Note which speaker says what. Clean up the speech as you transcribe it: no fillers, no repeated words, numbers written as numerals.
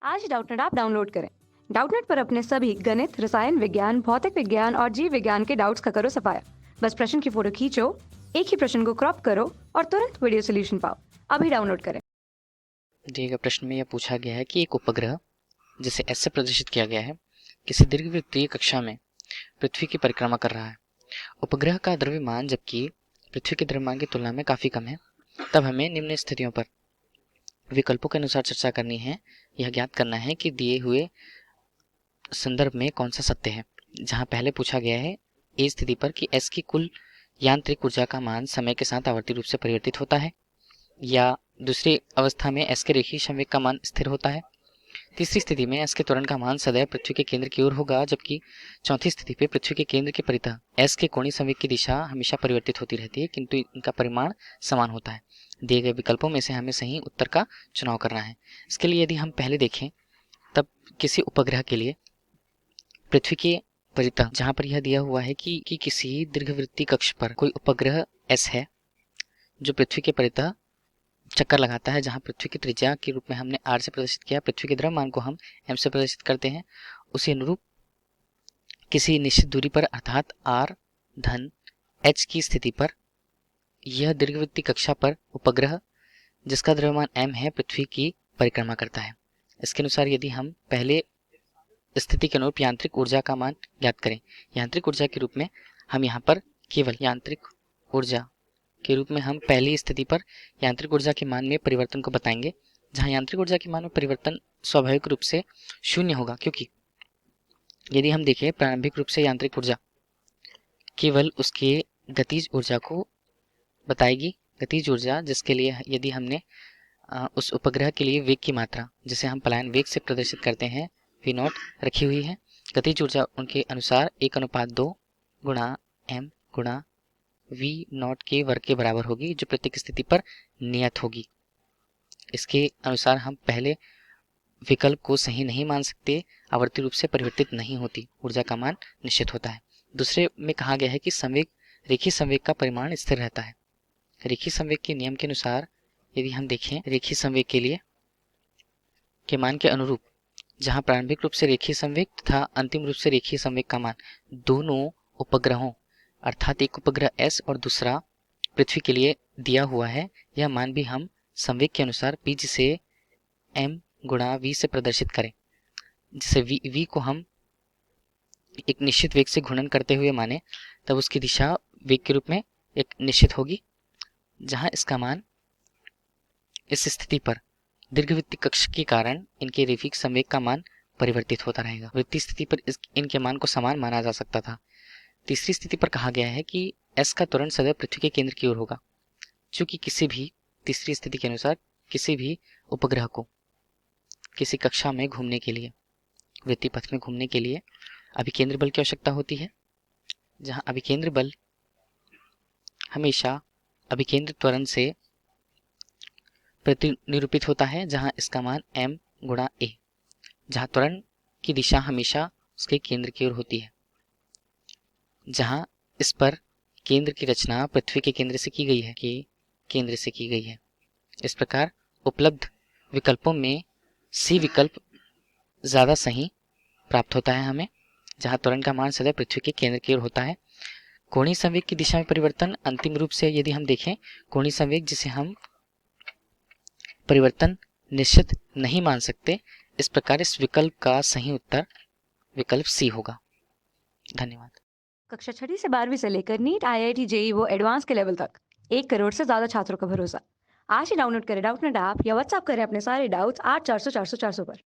Speaker 1: आज ही Doubtnut app download करें। Doubtnut पर अपने सभी गणित, रसायन विज्ञान, भौतिक विज्ञान और जीव विज्ञान के डाउट्स का करो सफाया। बस प्रश्न की फोटो खींचो, एक ही प्रश्न को क्रॉप करो और तुरंत वीडियो सोल्यूशन पाओ। अभी डाउनलोड करें।
Speaker 2: दिए गए प्रश्न में यह पूछा गया है कि एक उपग्रह जिसे एस से प्रदर्शित किया गया है किसी दीर्घवृत्तीय कक्षा में पृथ्वी की परिक्रमा कर रहा है। उपग्रह का द्रव्यमान जबकि पृथ्वी के द्रव्यमान की तुलना में काफी कम है, तब हमें निम्न स्थितियों पर विकल्पों के अनुसार चर्चा करनी है। यह ज्ञात करना है कि दिए हुए संदर्भ में कौन सा सत्य है। जहां पहले पूछा गया है ए स्थिति पर कि एस की कुल यांत्रिक ऊर्जा का मान समय के साथ आवर्ती रूप से परिवर्तित होता है, या दूसरी अवस्था में एस के रेखीय संवेग का मान स्थिर होता है। तीसरी स्थिति में एस के त्वरण का मान सदैव पृथ्वी के केंद्र की ओर होगा, जबकि चौथी स्थिति पे पृथ्वी के केंद्र के परितः एस के कोणीय संवेग की दिशा हमेशा परिवर्तित होती रहती है, किंतु इनका परिमाण समान होता है। दिए गए विकल्पों में से हमें सही उत्तर का चुनाव करना है। इसके लिए यदि हम पहले देखें, तब किसी उपग्रह के लिए पृथ्वी के परितः, जहां पर यह दिया हुआ है कि किसी दीर्घवृत्तीय कक्ष पर कोई उपग्रह एस है जो पृथ्वी के परितः चक्कर लगाता है, जहां पृथ्वी की त्रिज्या के रूप में हमने आर से प्रदर्शित किया, पृथ्वी के द्रव्यमान को हम एम से प्रदर्शित करते हैं। उसी अनुरूप किसी निश्चित दूरी पर अर्थात आर धन एच की स्थिति पर यह दीर्घवृत्तीय कक्षा पर उपग्रह जिसका द्रव्यमान एम है पृथ्वी की परिक्रमा करता है। इसके अनुसार यदि हम पहले स्थिति के अनुरूप यांत्रिक ऊर्जा का मान ज्ञात करें, यांत्रिक ऊर्जा के रूप में हम यहाँ पर केवल यांत्रिक ऊर्जा के रूप में हम पहली स्थिति पर यांत्रिक ऊर्जा के मान में परिवर्तन को बताएंगे, जहां यांत्रिक ऊर्जा के मान में परिवर्तन स्वाभाविक रूप से शून्य होगा, क्योंकि यदि हम देखें प्रारंभिक रूप से यांत्रिक ऊर्जा केवल उसके गतिज ऊर्जा को बताएगी। गतिज ऊर्जा जिसके लिए यदि हमने उस उपग्रह के लिए वेग की मात्रा जिसे हम पलायन वेग से प्रदर्शित करते हैं v0 रखी हुई है, गतिज ऊर्जा उनके अनुसार 1:2 गुणा m गुणा v0 के वर्ग के बराबर होगी, जो प्रत्येक स्थिति पर नियत होगी। इसके अनुसार हम पहले विकल्प को सही नहीं मान सकते, आवर्ती रूप से परिवर्तित नहीं होती, ऊर्जा का मान निश्चित होता है। दूसरे में कहा गया है कि संवेग रेखीय संवेग का परिमाण स्थिर रहता है। रेखीय संवेग के नियम के अनुसार यदि हम देखें, रेखीय संवेग के लिए के मान के अनुरूप जहां प्रारंभिक रूप से रेखीय संवेग तथा अंतिम रूप से रेखीय संवेग का मान दोनों उपग्रहों अर्थात एक उपग्रह एस और दूसरा पृथ्वी के लिए दिया हुआ है, यह मान भी हम संवेग के अनुसार p जिसे m गुणा v से प्रदर्शित करें, जिसे v को हम एक निश्चित वेग से घूर्णन करते हुए माने, तब उसकी दिशा वेग के रूप में एक निश्चित होगी, जहां इसका मान इस स्थिति पर दीर्घवृत्तीय कक्ष के कारण इनके रेखीय संवेग का मान परिवर्तित होता रहेगा। वृत्तीय स्थिति पर इनके मान को समान माना जा सकता था। तीसरी स्थिति पर कहा गया है कि एस का त्वरण सदैव पृथ्वी के केंद्र की ओर होगा, क्योंकि किसी भी तीसरी स्थिति के अनुसार किसी भी उपग्रह को किसी कक्षा में घूमने के लिए, वृत्तीय पथ में घूमने के लिए अभिकेंद्र बल की आवश्यकता होती है, जहां अभिकेंद्र बल हमेशा अभिकेंद्र त्वरण से प्रतिनिरूपित होता है, जहां इसका मान m गुणा a, जहां त्वरण की दिशा हमेशा उसके केंद्र की ओर होती है, जहां इस पर केंद्र की रचना पृथ्वी के केंद्र से की गई है इस प्रकार उपलब्ध विकल्पों में सी विकल्प ज्यादा सही प्राप्त होता है हमें, जहां त्वरण का मान सदैव पृथ्वी के केंद्र की ओर होता है। कोणीय संवेग की दिशा में परिवर्तन अंतिम रूप से यदि हम देखें, कोणीय संवेग जिसे हम परिवर्तन निश्चित नहीं मान सकते, इस प्रकार इस विकल्प का सही उत्तर विकल्प सी होगा। धन्यवाद।
Speaker 1: कक्षा 6 से 12वीं से लेकर नीट, IIT, JEE वो एडवांस के लेवल तक 1 करोड़ से ज्यादा छात्रों का भरोसा। आज ही डाउनलोड करें डाउटनेट ऐप या व्हाट्सएप करें अपने सारे डाउट्स 8400 400 400 पर।